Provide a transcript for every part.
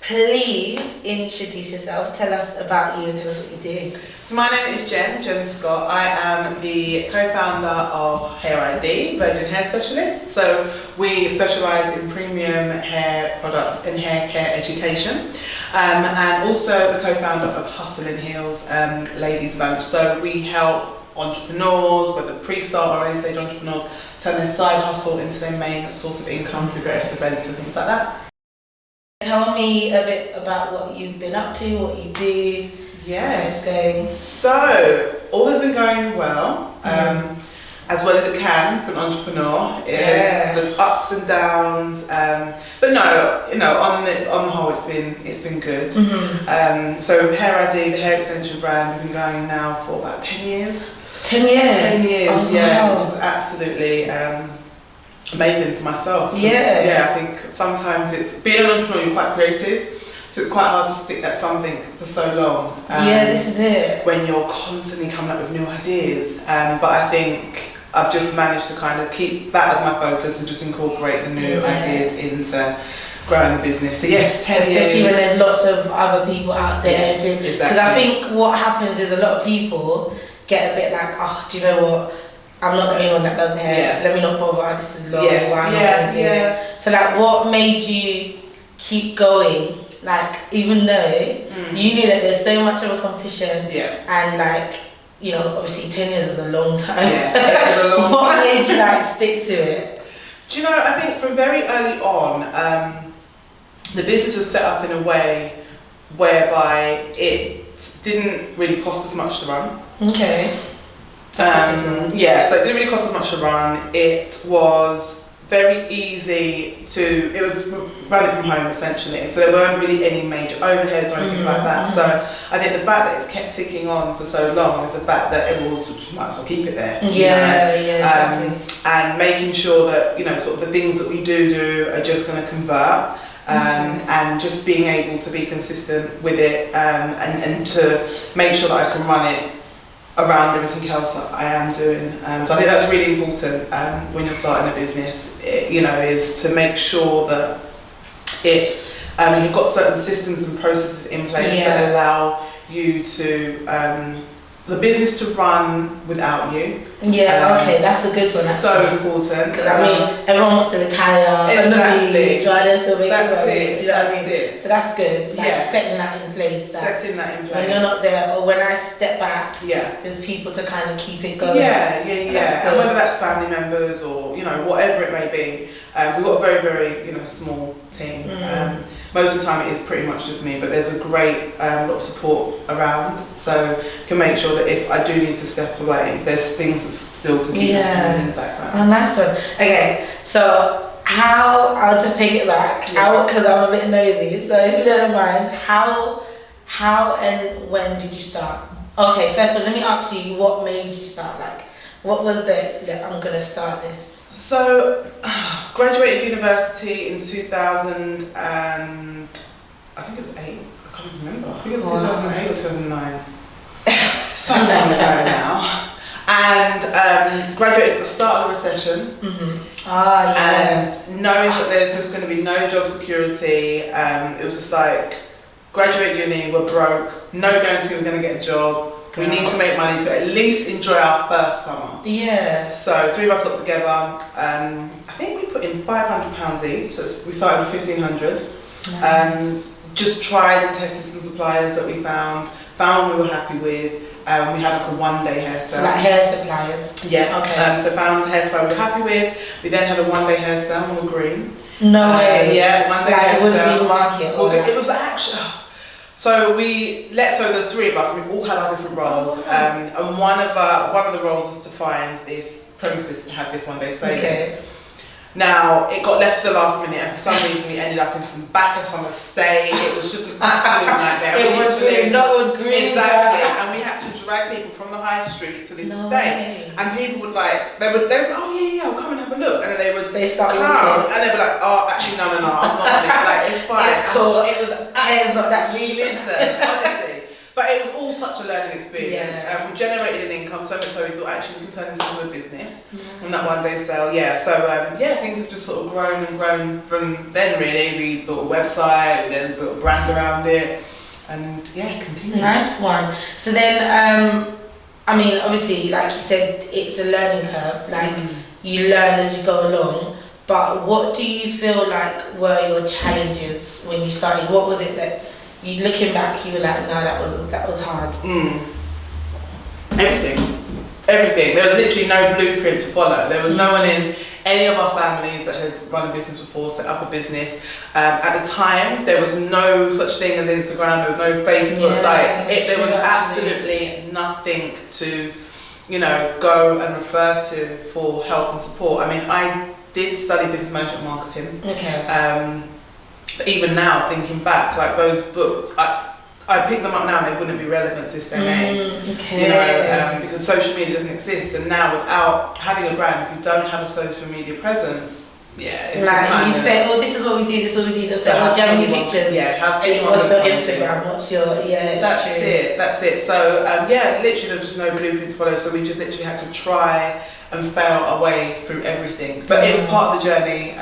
please introduce yourself. Tell us about you and tell us what you do. So my name is Jen Scott. I am the co-founder of Hair ID, Virgin Hair Specialist. So we specialise in premium hair products and hair care education. And also the co-founder of Hustle in Heels, Ladies Lunch. So we help entrepreneurs, whether pre-start or early stage entrepreneurs, turn their side hustle into their main source of income through various events and things like that. Tell me a bit about what you've been up to, what you do. Yes. How it's going. So, all has been going well, as well as it can for an entrepreneur. There's ups and downs, but no, on the whole, it's been good. So Hair ID, the hair extension brand, we've been going now for about 10 years. 10 years? 10 years, oh, yeah, wow. which is absolutely amazing for myself. Yeah. I think sometimes being an entrepreneur, you're quite creative, so it's quite hard to stick at something for so long. This is it. When you're constantly coming up with new ideas. But I think I've just managed to kind of keep that as my focus and just incorporate the new ideas into growing the business. So yes, 10 years. Especially when there's lots of other people out there doing. Because I think what happens is a lot of people get a bit like, oh, do you know what? I'm not the only one that does hair. Let me not bother. This is long. Why am I going to do it? So like, what made you keep going? Like, even though you knew that there's so much of a competition, and like, obviously 10 years is a long time. It was a long What time. made you like stick to it? Do you know? I think from very early on, the business was set up in a way whereby it didn't really cost as much to run. Okay. So it didn't really cost as much to run. It was very easy it was run it from home essentially. So there weren't really any major overheads or anything like that. So I think the fact that it's kept ticking on for so long is the fact that everyone might as well keep it there. Exactly. And making sure that, sort of the things that we do are just going to convert. And just being able to be consistent with it and to make sure that I can run it around everything else that I am doing. So I think that's really important when you're starting a business, is to make sure that you've got certain systems and processes in place that allow you to the business to run without you. That's a good one. So important. Because everyone wants to retire. Exactly. Try to still make That's money. it. Do you know what I That's mean? it. So that's good. Like setting that in place. When you're not there, or when I step back, there's people to kind of keep it going. And whether that's family members or whatever it may be, we've got a very, very small team. Most of the time it is pretty much just me, but there's a great lot of support around, so you can make sure that if I do need to step away, there's things that still can keep happening in the background. Oh, nice one. Okay, so I'll just take it back, because I'm a bit nosy, so if you don't mind, how and when did you start? Okay, first of all, let me ask you, what made you start? Like, what was I'm going to start this? So, graduated university in 2000 and I think it was 8. I can't remember. I think it was 2008 or 2009. So long ago now. And graduated at the start of the recession. And knowing that there's just going to be no job security, it was just like, graduate uni, we're broke, no guarantee we're going to get a job. We need to make money to at least enjoy our first summer. So 3 of us got together. I think we put in £500 each. So we started with £1,500. Just tried and tested some suppliers that we found we were happy with. We had like a 1-day hairstyle. So like hair suppliers? Yeah. Okay. So found a hairstyle we were happy with. We then had a 1-day hairstyle on green. No way. Yeah, 1-day hairstyle. It wouldn't be market. It was actually. So there's 3 of us, and we all had our different roles, and one of the roles was to find this premises to have this 1-day sale. Okay. Now, it got left to the last minute, and for some reason we ended up in some Bacchus on the estate. It was just an absolute nightmare. It was green. Exactly, and we had to drag people from the high street to this estate. And people would they would oh yeah, I'll come and have a look. And then they start come, and they'd be like, oh, actually no, I'm not on it. Like, it's fine. It's cool. It was, hair's not that deep. Listen, honestly. But it was all such a learning experience. Yeah. We generated an income, so much so we thought actually we can turn this into a business. And that one day sale, yeah. So things have just sort of grown and grown from then really. We built a website, we then built a brand around it, and continued. Nice one. So then, I mean, obviously, like you said, it's a learning curve. Like you learn as you go along. But what do you feel like were your challenges when you started? What was it that you, looking back, you were like, no, that was hard? Everything. There was literally no blueprint to follow. There was no one in any of our families that had run a business before, set up a business. At the time, there was no such thing as Instagram. There was no Facebook. There was absolutely nothing to, go and refer to for help and support. I mean, I did study business management marketing. Okay. But even now, thinking back, like those books, I pick them up now and they wouldn't be relevant to this day and age. Okay. Because social media doesn't exist, and now without having a brand, if you don't have a social media presence, it's like you'd say, this is what we do, this is what we do. They'll say, do you have any pictures? What's your Instagram? What's your That's it. So literally there was just no blueprint to follow. So we just literally had to try and fail our way through everything. But it was part of the journey.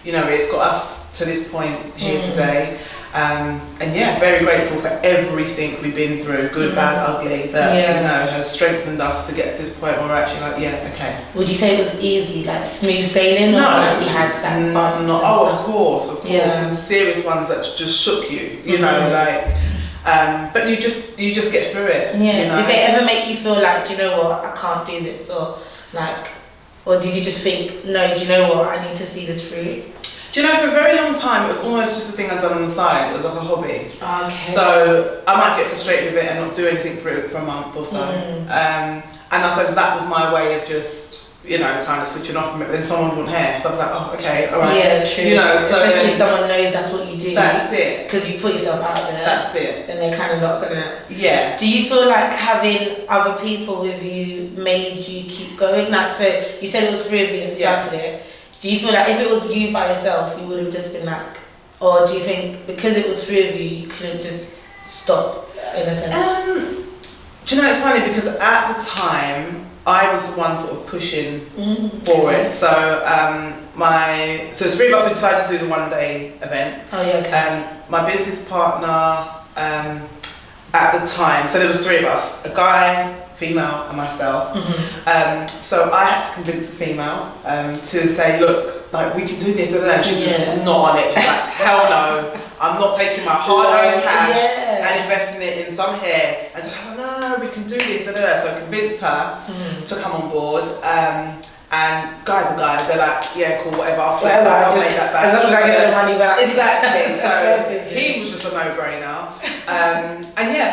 It's got us to this point here today. Very grateful for everything we've been through, good, bad, ugly, that has strengthened us to get to this point where we're actually like, okay. Would you say it was easy, like smooth sailing? No, or like you had like bumps? Of course, some serious ones that just shook you, but you just get through it. Yeah. Did they ever make you feel like, do you know what, I can't do this, or did you just think, no, do you know what, I need to see this through? Do you know, for a very long time, it was almost just a thing I'd done on the side. It was like a hobby. Okay. So I might get frustrated with it and not do anything for it for a month or so. And I suppose that was my way of just, kind of switching off from it. But then someone wouldn't hear. So I was like, oh, okay, all right. Yeah, true. Especially if someone knows that's what you do. That's it. Because you put yourself out there. That's it. Then they're kind of not gonna. Yeah. Do you feel like having other people with you made you keep going? Like, so you said it was 3 of you that started it. Do you feel like if it was you by yourself, you would have just been like, or do you think because it was 3 of you, you couldn't just stop in a sense? Do you know, it's funny because at the time, I was the one sort of pushing for it. So so it's 3 of us who decided to do the one-day event. Oh yeah. Okay. My business partner at the time, so there was 3 of us, a guy, female and myself. So I had to convince the female to say, look, like we can do this, and she was not on it. She's like, hell no, I'm not taking my hard-earned cash and investing it in some hair. And so I was like, no, we can do this, So I convinced her to come on board. And guys are guys, they're like, yeah, cool, whatever, I'll make that back. As long as I get the money back. Exactly. So he was just a no-brainer.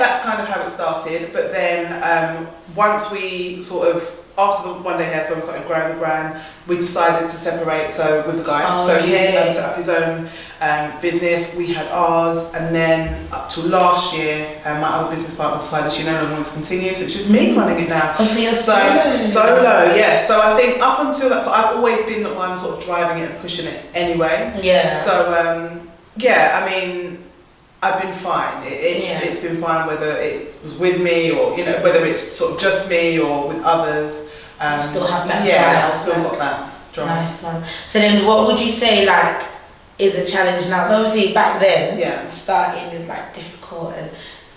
That's kind of how it started. But then once we sort of, after the one day hair salon started growing the brand, we decided to separate. So with the guy, he set up his own business. We had ours, and then up to last year, my other business partner decided she no longer wanted to continue. So it's just me running it now. Oh, so you're solo, yeah. So I think up until that, I've always been the one sort of driving it and pushing it anyway. Yeah. So I mean, I've been fine. It's been fine whether it was with me or whether it's sort of just me or with others. You still have that drive. Yeah, I've still got that drive. Nice one. So then, what would you say is a challenge now? So obviously back then, starting is difficult, and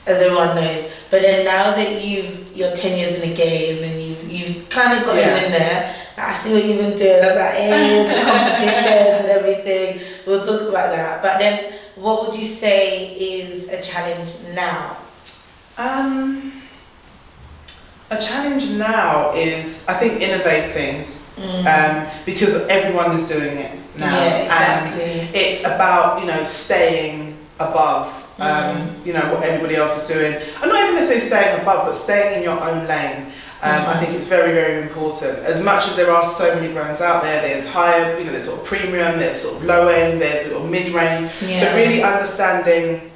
as everyone knows. But then now that you're 10 years in the game and you've kind of got in there. I see what you've been doing. I was like, hey, the competitions and everything. We'll talk about that. But then, what would you say is a challenge now? A challenge now is, I think, innovating, because everyone is doing it now. Yeah, exactly. And it's about, staying above, what everybody else is doing. I'm not even necessarily staying above, but staying in your own lane. I think it's very, very important. As much as there are so many brands out there, there's higher, there's sort of premium, there's sort of low end, there's sort of mid-range. Yeah. So really understanding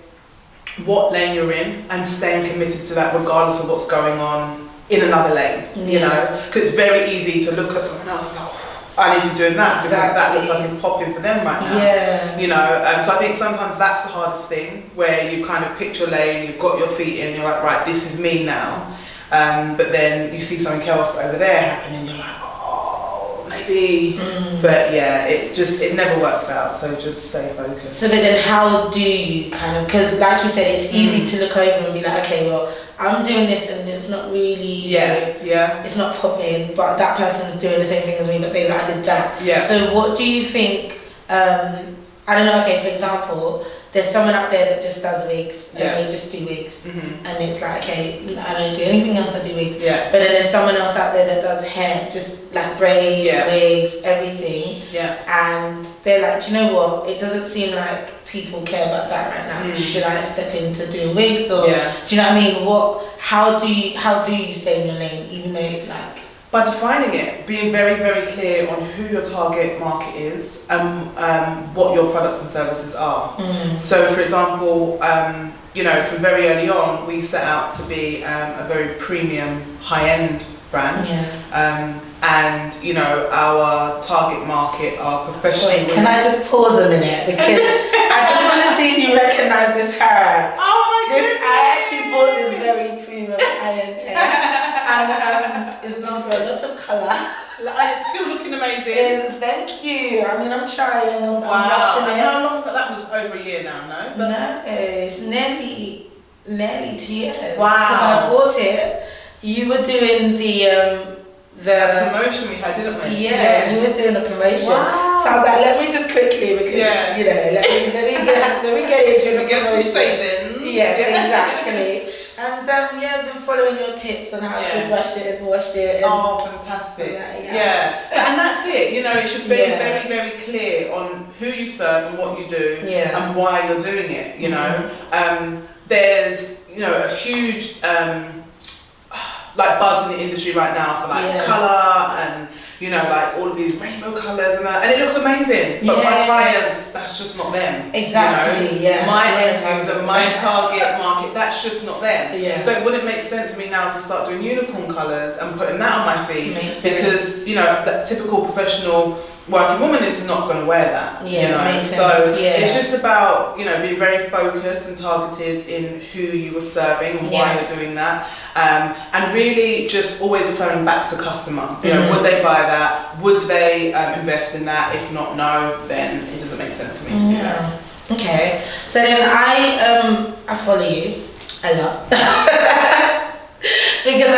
what lane you're in and staying committed to that regardless of what's going on in another lane, because it's very easy to look at someone else and go, I need to be doing that because that looks like it's popping for them right now. Yeah. You know, so I think sometimes that's the hardest thing, where you kind of pick your lane, you've got your feet in, you're like, right, this is me now. But then you see something else over there happening, you're like, oh, maybe. But yeah, it never works out, so just stay focused. So but then how do you kind of, because like you said, it's easy to look over and be like, okay, well, I'm doing this and it's not really, it's not popping, but that person's doing the same thing as me, but they did that. Yeah. So what do you think, I don't know, okay, for example, there's someone out there that just does wigs and they just do wigs, and it's like, okay, I don't do anything else, I do wigs. But then there's someone else out there that does hair, just like braids, wigs, everything. And they're like, do you know what? It doesn't seem like people care about that right now. Should I step into doing wigs, or do you know what I mean? How do you stay in your lane, even though like? By defining it, being very, very clear on who your target market is and what your products and services are. So, for example, you know, from very early on, we set out to be a very premium, high-end brand. And, you know, our target market are professional. Wait, can I just pause a minute? Because I just want to see if you recognise this hair. Oh my goodness! I actually bought this very premium high-end hair. And it's gone for a lot of colour. It's still looking amazing. Thank you. I mean, I'm trying. I'm rushing it. How long? That was over a year now, no? No, it's nearly 2 years. Wow. Because I bought it. You were doing the promotion we had, didn't we? Yeah, you were doing a promotion. Wow. So I was like, let me just quickly, because you know, let me get it during the promotion. Some savings. Yes, exactly. And I've been following your tips on how to brush it and wash it. Oh, fantastic. And that's it. You know, it's just being very, very clear on who you serve and what you do and why you're doing it, you know. There's, you know, a huge like buzz in the industry right now for like colour and, you know, like all of these rainbow colours and it looks amazing. But my clients, that's just not them. Exactly. You know? My end user, my target market, that's just not them. So it wouldn't make sense to me now to start doing unicorn colours and putting that on my feed because, you know, the typical professional working woman is not going to wear that. You know? So it's just about, you know, being very focused and targeted in who you are serving and why you're doing that. And really just always referring back to customer. You know, would they buy that? Would they invest in that? If not, no, then it doesn't make sense to me to do that. Okay. So then I follow you a lot. Because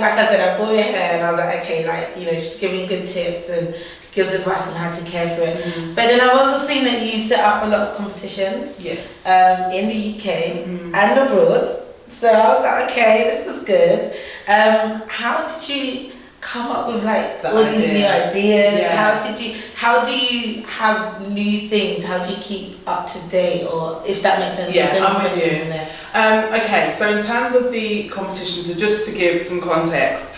like I said, I bought your hair and I was like, okay, like, you know, she's giving good tips and gives advice on how to care for it. But then I've also seen that you set up a lot of competitions in the UK and abroad. So I was like, okay, this is good. How did you come up with like all these new ideas? How do you have new things? How do you keep up to date, or if that makes sense? I'm with you. Okay, so in terms of the competition, so just to give some context,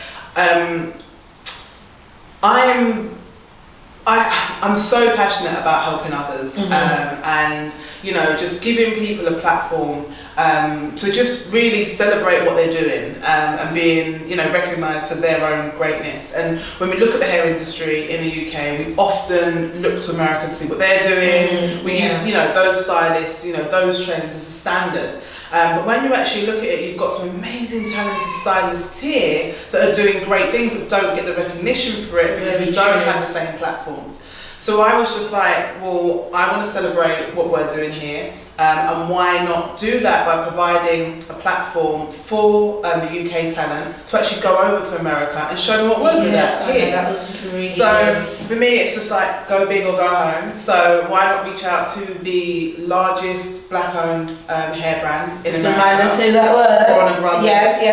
I'm so passionate about helping others and, you know, just giving people a platform to just really celebrate what they're doing and being, you know, recognised for their own greatness. And when we look at the hair industry in the UK, we often look to America to see what they're doing. We use, you know, those stylists, you know, those trends as a standard. But when you actually look at it, you've got some amazing talented stylists here that are doing great things but don't get the recognition for it because we don't have the same platforms. So I was just like, well, I want to celebrate what we're doing here, and why not do that by providing a platform for the UK talent to actually go over to America and show them what we're good at here. That was really good. For me, it's just like go big or go home. So why not reach out to the largest black-owned hair brand in America? Remind us who that was. Warner Brothers. Yes.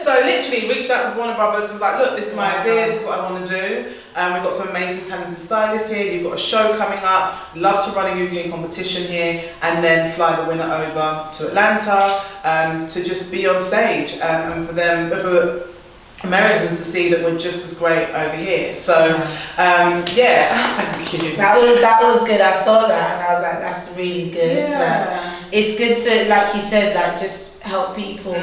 So literally reached out to Warner Brothers and was like, look, this is my idea, this is what I want to do. We've got some amazing talented stylists here, you've got a show coming up, love to run a UK competition here, and then fly the winner over to Atlanta to just be on stage and for Americans to see that we're just as great over here. So thank you. That was good. I saw that and I was like, that's really good. It's good to, like you said, like just help people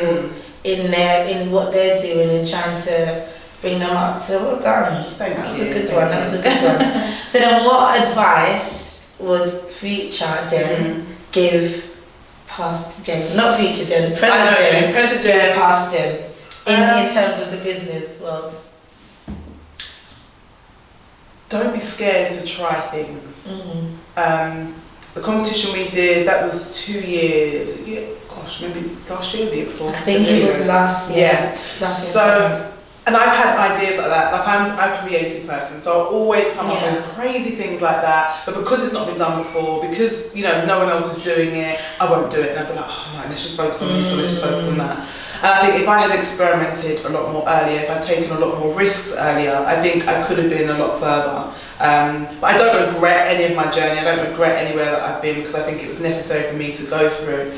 in what they're doing and trying to bring them up. So well done. Thank you. That was a good one. That was a good one. So then, what advice would future Jen give past Jen? Not future Jen, present Jen, past Jen. In terms of the business world. Don't be scared to try things. The competition we did, that was 2 years. Gosh, maybe last year or the year before. I think it was last year. Yeah. So, and I've had ideas like that. Like I'm a creative person, so I'll always come up with crazy things like that. But because it's not been done before, because no one else is doing it, I won't do it. And I'll be like, oh no, let's just focus on this or let's just focus on that. And I think if I had experimented a lot more earlier, if I'd taken a lot more risks earlier, I think I could have been a lot further. But I don't regret any of my journey. I don't regret anywhere that I've been because I think it was necessary for me to go through.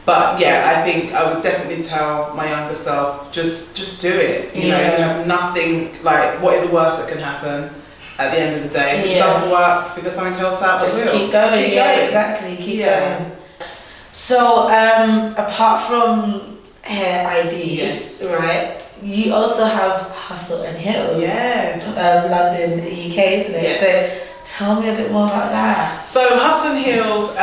But yeah, I think I would definitely tell my younger self, just do it. You know, you have nothing, like, what is the worst that can happen at the end of the day? If it doesn't work, figure something else out. Just keep going. Keep going. Exactly. Keep going. So, apart from Hair ID, right? You also have Hustle and Hills. London, UK, isn't it? So tell me a bit more about that. So Hustle and Hills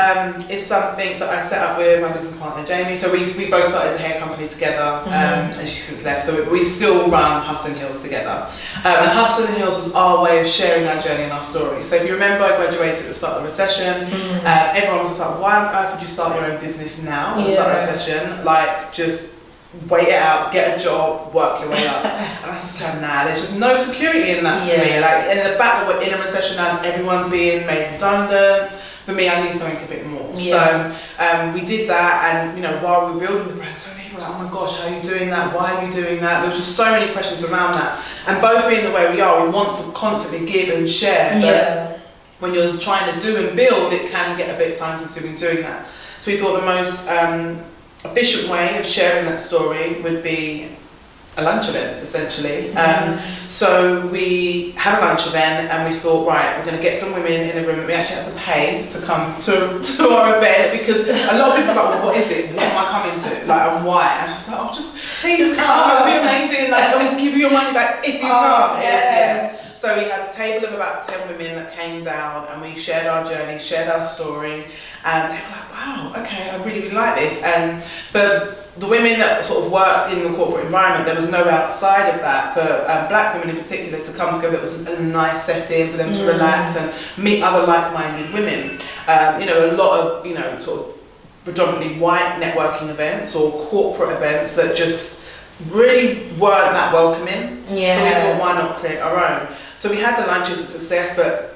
is something that I set up with my business partner Jamie. So we both started the hair company together, and she's since left. So we still run Hustle and Hills together. And Hustle and Hills was our way of sharing our journey and our story. So if you remember, I graduated at the start of the recession. Everyone was just like, why on earth would you start your own business now at the start of the recession? Like, just wait it out, get a job, work your way up. And I just said, nah, there's just no security in that for me. Like, and the fact that we're in a recession and everyone's being made redundant, for me, I need something a bit more. So we did that, and while we were building the brand, so many people were like, oh my gosh, how are you doing that? Why are you doing that? There was just so many questions around that. And both being the way we are, we want to constantly give and share. But when you're trying to do and build, it can get a bit time consuming doing that. So we thought the most efficient way of sharing that story would be a lunch event, essentially. So we had a lunch event, and we thought, right, we're going to get some women in a room that we actually had to pay to come to our event, because a lot of people are like, well, what is it? What am I coming to? Like, and why? And I was like, oh, please come, it'll be amazing. Like, I'll give you your money back if you come. So we had a table of about 10 women that came down, and we shared our journey, shared our story, and they were like, wow, okay, I really, really like this. And for the women that sort of worked in the corporate environment, there was no outside of that. For black women in particular to come together, it was a nice setting for them to relax and meet other like-minded women. A lot of, sort of predominantly white networking events or corporate events that just really weren't that welcoming. So we thought, why not create our own? So we had the lunch, it was a success, but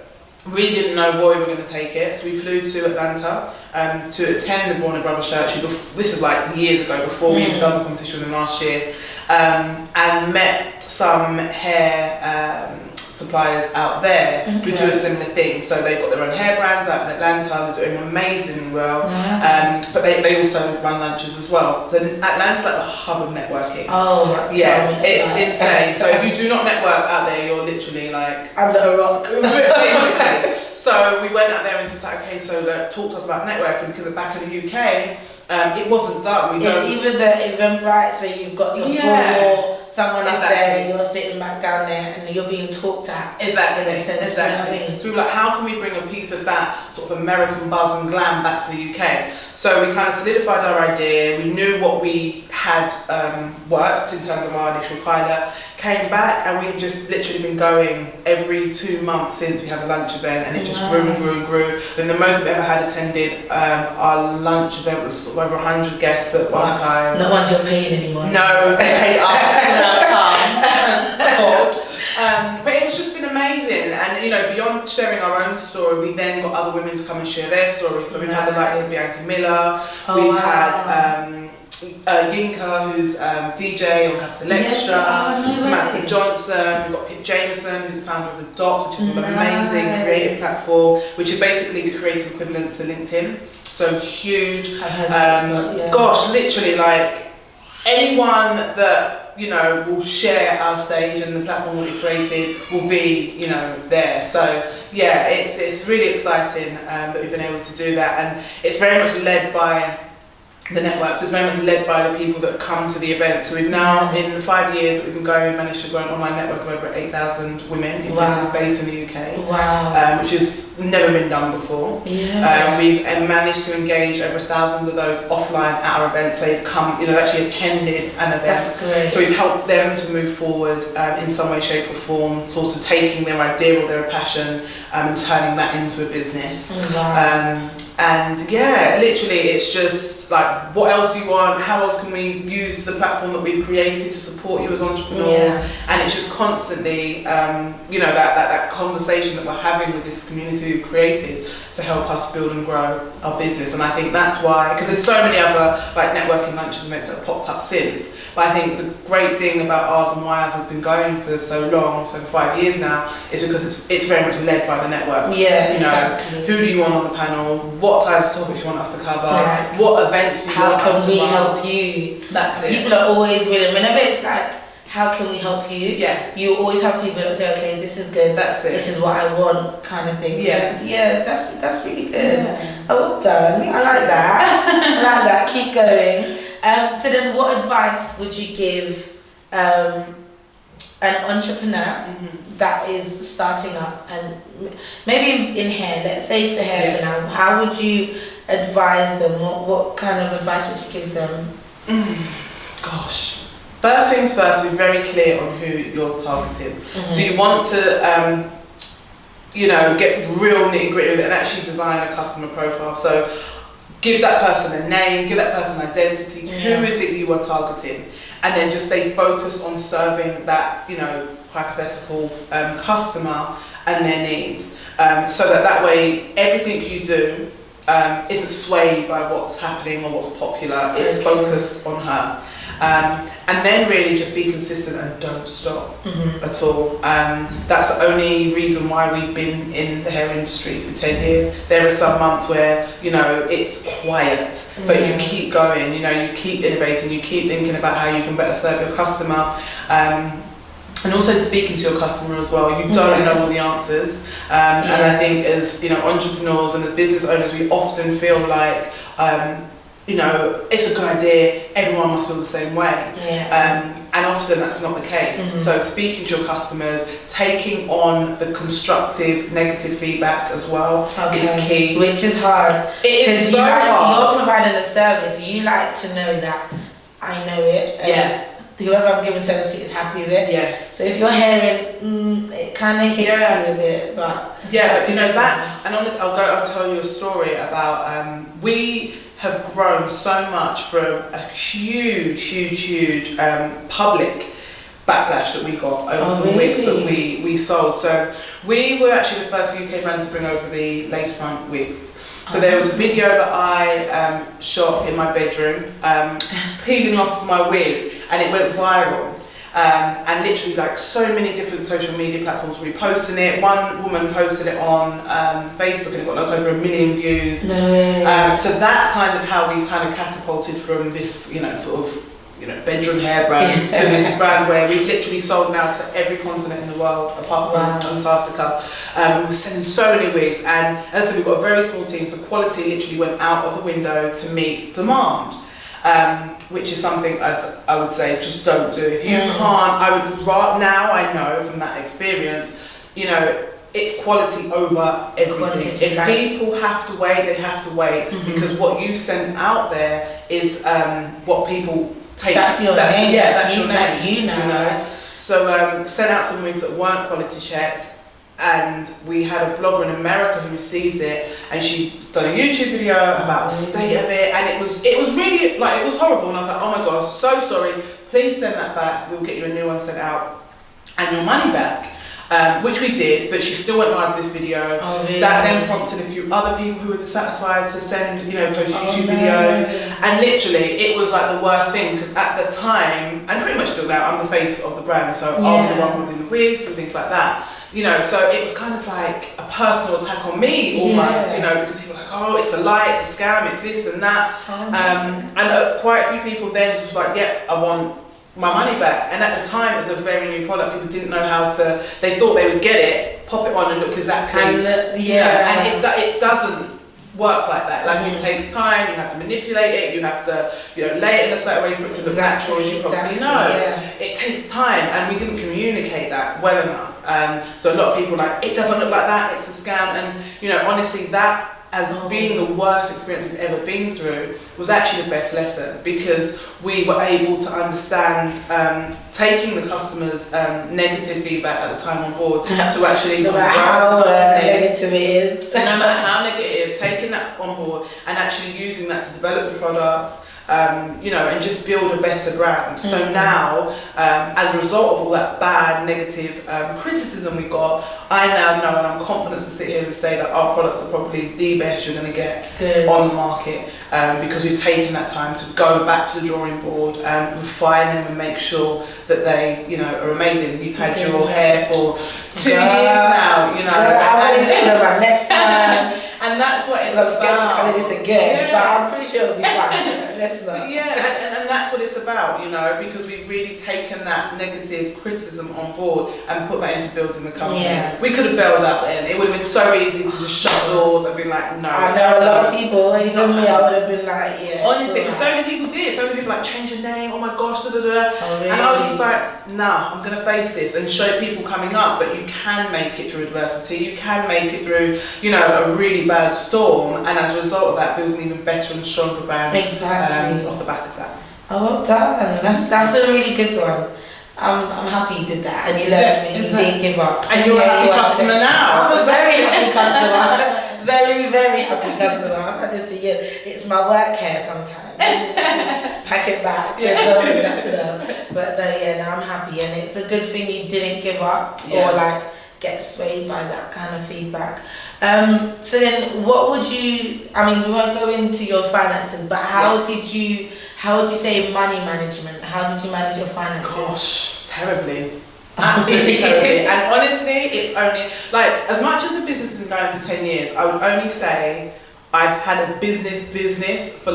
really didn't know where we were going to take it. So we flew to Atlanta to attend the Warner Brothers show. Actually, this is like years ago, before we had done the competition with them last year, and met some hair suppliers out there who do a similar thing. So they've got their own hair brands out in Atlanta. They're doing amazingly well. But they also run lunches as well. So Atlanta's like the hub of networking. It's insane. So if you do not network out there, you're literally like under a rock. Basically. So we went out there and just like, okay, so talk to us about networking, because back in the UK, it wasn't done. It's even the Eventbrite where you've got the floor, someone up there, and you're sitting back down there, and you're being talked at. Exactly. In a sense, exactly. You know what I mean? So we were like, how can we bring a piece of that sort of American buzz and glam back to the UK? So we kind of solidified our idea. We knew what we had worked in terms of our initial pilot. Came back, and we've just literally been going every 2 months since we had a lunch event, and it just grew and grew and grew. Then the most we've ever had attended our lunch event was sort of over 100 guests at one time. Not ones you're paying anymore. No, they pay us. But it's just been amazing, and beyond sharing our own story, we then got other women to come and share their stories. So we've had the likes of Bianca Miller, we've had Yinka, who's DJ on Capital Extra, Samantha Johnson, we've got Pip Jameson, who's the founder of The Dots, which is an amazing creative platform, which is basically the creative equivalent to LinkedIn. So huge. Gosh, literally, like, anyone that will share our stage and the platform that we created will be there. So yeah, it's really exciting that we've been able to do that, and it's very much led by the networks. It's very much led by the people that come to the event. So we've now, in the 5 years that we've been going, we've managed to grow an online network of over 8,000 women in business based in the UK. Wow. Which has never been done before. Yeah. We've managed to engage over 1,000 of those offline at our events. They've come, they've actually attended an event. That's great. So we've helped them to move forward in some way, shape or form, sort of taking their idea or their passion and turning that into a business. Wow. And yeah, literally it's just like, what else do you want? How else can we use the platform that we've created to support you as entrepreneurs? Yeah. And it's just constantly, that conversation that we're having with this community we've created to help us build and grow our business. And I think that's why, because there's so many other like networking lunches and events that have popped up since. But I think the great thing about ours and why ours has been going for so long, so for 5 years now, is because it's very much led by the network. Yeah, exactly. Who do you want on the panel? What types of topics you want us to cover? Right. What events do you want us to run? How can we help you? That's it. People are always willing. Whenever it's like, how can we help you? Yeah. You always have people that say, okay, this is good. That's it. This is what I want, kind of thing. Yeah. So, yeah, that's really good. Yeah. Oh, well done. I like that. I like that. Keep going. So then, what advice would you give an entrepreneur that is starting up, and maybe in hair? Let's say for hair for now. How would you advise them? What kind of advice would you give them? Gosh. First things first, be very clear on who you're targeting. So you want to, get real nitty gritty with it and actually design a customer profile. So give that person a name, give that person an identity. Who is it you are targeting? And then just stay focused on serving that, hypothetical customer and their needs. So that way, everything you do isn't swayed by what's happening or what's popular. It's focused on her. And then really just be consistent and don't stop at all. That's the only reason why we've been in the hair industry for 10 years. There are some months where, it's quiet, but you keep going, you keep innovating, you keep thinking about how you can better serve your customer. And also speaking to your customer as well. You don't know all the answers. And I think as, entrepreneurs and as business owners, we often feel like, it's a good idea, everyone must feel the same way. And often that's not the case. So speaking to your customers, taking on the constructive, negative feedback as well is key. Which is hard. It is so hard. You're providing a service, you like to know that I know it. And whoever I'm giving service to is happy with it. Yes. So if you're hearing, it kind of hits you a bit, but that. And honestly, I'll tell you a story about we have grown so much from a huge public backlash that we got over some wigs that we sold. So we were actually the first UK brand to bring over the lace front wigs. So there was a video that I shot in my bedroom, peeling off my wig, and it went viral. And literally like so many different social media platforms reposting it. One woman posted it on Facebook and it got like over 1 million views. No way. So that's kind of how we kind of catapulted from this, bedroom hair brand to this brand where we literally sold now to every continent in the world apart from Antarctica. We were selling so many wigs, and as I said, we've got a very small team, so quality literally went out of the window to meet demand. Which is something I would say just don't do. If you can't, now I know from that experience, it's quality over everything. If people have to wait, they have to wait, because what you send out there is what people take. That's your name. That's your name. That's you now. So sent out some wigs that weren't quality checked. And we had a blogger in America who received it, and she done a YouTube video about the state of it, and it was really it was horrible. And I was like, oh my gosh, so sorry. Please send that back. We'll get you a new one sent out, and your money back. Which we did, but she still went live with this video. That then prompted a few other people who were dissatisfied to send, post YouTube videos, and literally it was like the worst thing, because at the time, and pretty much still now, I'm the face of the brand, so I'm the one with the wigs and things like that. So it was kind of like a personal attack on me almost, because people were like, oh, it's a lie, it's a scam, it's this and that. And quite a few people then just like, I want my money back. And at the time, it was a very new product. People didn't know how to, they thought they would get it, pop it on and look exactly, and it doesn't work like that. Like it takes time, you have to manipulate it, you have to, lay it in a certain way for it to look natural, as you probably know. Yeah. It takes time, and we didn't communicate that well enough. So a lot of people are like, it doesn't look like that, it's a scam. And honestly, that as being the worst experience we've ever been through was actually the best lesson, because we were able to understand taking the customers' negative feedback at the time on board to actually no matter how negative it is, no matter how negative, taking that on board and actually using that to develop the products, and just build a better brand. So now, as a result of all that bad, negative criticism we got, I now know, and I'm confident to sit here and say that our products are probably the best you're going to get on the market, because we've taken that time to go back to the drawing board and refine them and make sure that they, are amazing. You've had your hair for 2 years now, I want to talk about next one. And that's what it's I'm about. scared to colour this again, but I'm pretty sure it'll be fine. Let's not. Yeah, and that's what it's about, because we've really taken that negative criticism on board and put that into building the company. Yeah. We could have bailed out then. It would have been so easy to just shut doors and be like, no. I know a lot of people, even me, I would have been like, yeah. Honestly, so many people did. So many people like, change your name, oh my gosh, da da da. Oh, really? And I was just like, nah, I'm going to face this and show people coming up that you can make it through adversity, you can make it through, a really bad storm, and as a result of that, build an even better and stronger brand. Exactly. Off the back of that. Oh, well done. That's a really good one. I'm happy you did that, and you learned me. You didn't give up. And you're a happy customer now. I'm a very happy customer. Very, very happy customer. I've had this for years. It's my work hair sometimes. Pack it back. But I'm happy, and it's a good thing you didn't give up or get swayed by that kind of feedback. So then what would you, we won't go into your finances, but how would you say money management? How did you manage your finances? Gosh, terribly. Absolutely terribly. And honestly, it's only, as much as the business has been going for 10 years, I would only say I've had a business for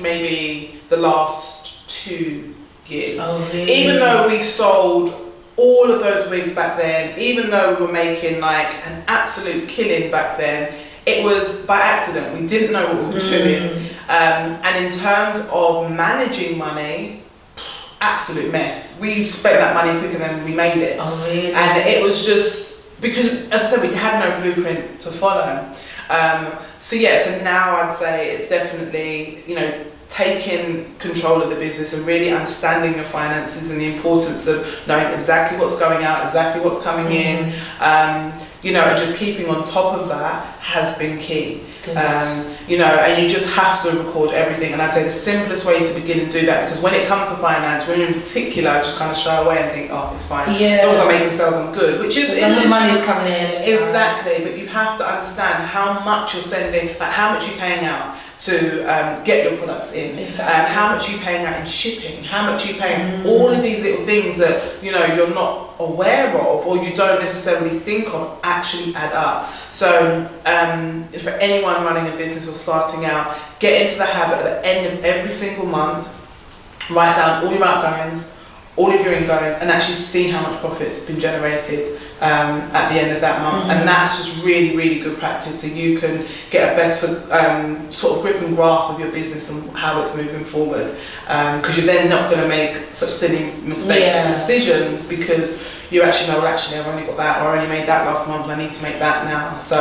maybe the last 2 years. Oh, really? Even though we sold all of those wigs back then, even though we were making an absolute killing back then, it was by accident. We didn't know what we were doing. And in terms of managing money, absolute mess. We spent that money quicker than we made it. Oh, really? And it was just, because as I said, we had no blueprint to follow. So now I'd say it's definitely, taking control of the business and really understanding your finances and the importance of knowing exactly what's going out, exactly what's coming in, and just keeping on top of that has been key. And you just have to record everything. And I'd say the simplest way to begin and do that, because when it comes to finance, when in particular, I just kind of shy away and think, oh, it's fine. Yeah. As long as I'm making sales, I'm good. Which is the money's coming in. Exactly, but you have to understand how much you're sending, how much you're paying out to get your products in, how much you're paying out in shipping, how much you're paying, all of these little things that you're not aware of or you don't necessarily think of actually add up. So for anyone running a business or starting out, get into the habit at the end of every single month, write down all your outgoings, all of your ingoings, and actually see how much profit's been generated at the end of that month. And that's just really, really good practice, so you can get a better sort of grip and grasp of your business and how it's moving forward, because you're then not going to make such silly mistakes and decisions, because you actually know, well, actually I've only got that, or I only made that last month and I need to make that now. So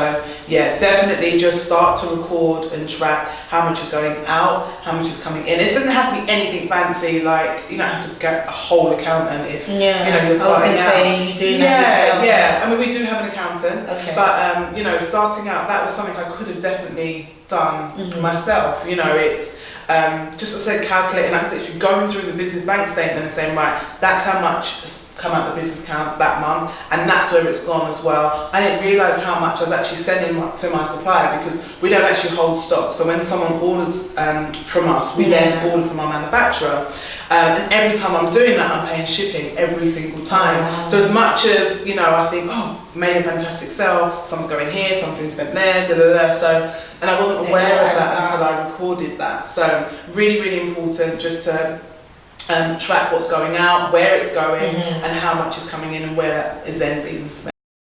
definitely just start to record and track how much is going out, how much is coming in. And it doesn't have to be anything fancy, you don't have to get a whole accountant if you're starting out. Say you do yourself. We do have an accountant, but starting out, that was something I could have definitely done myself. It's just as I said, calculating, literally going through the business bank statement and saying, right, that's how much has come out the business account that month, and that's where it's gone as well. I didn't realise how much I was actually sending to my supplier, because we don't actually hold stock. So when someone orders from us, we then order from our manufacturer. And every time I'm doing that, I'm paying shipping every single time. Wow. So as much as, I think, made a fantastic sale, someone's going here, something's spent there, So, and I wasn't aware of that until I recorded that. So really, really important just to track what's going out, where it's going, and how much is coming in and where that is then being spent.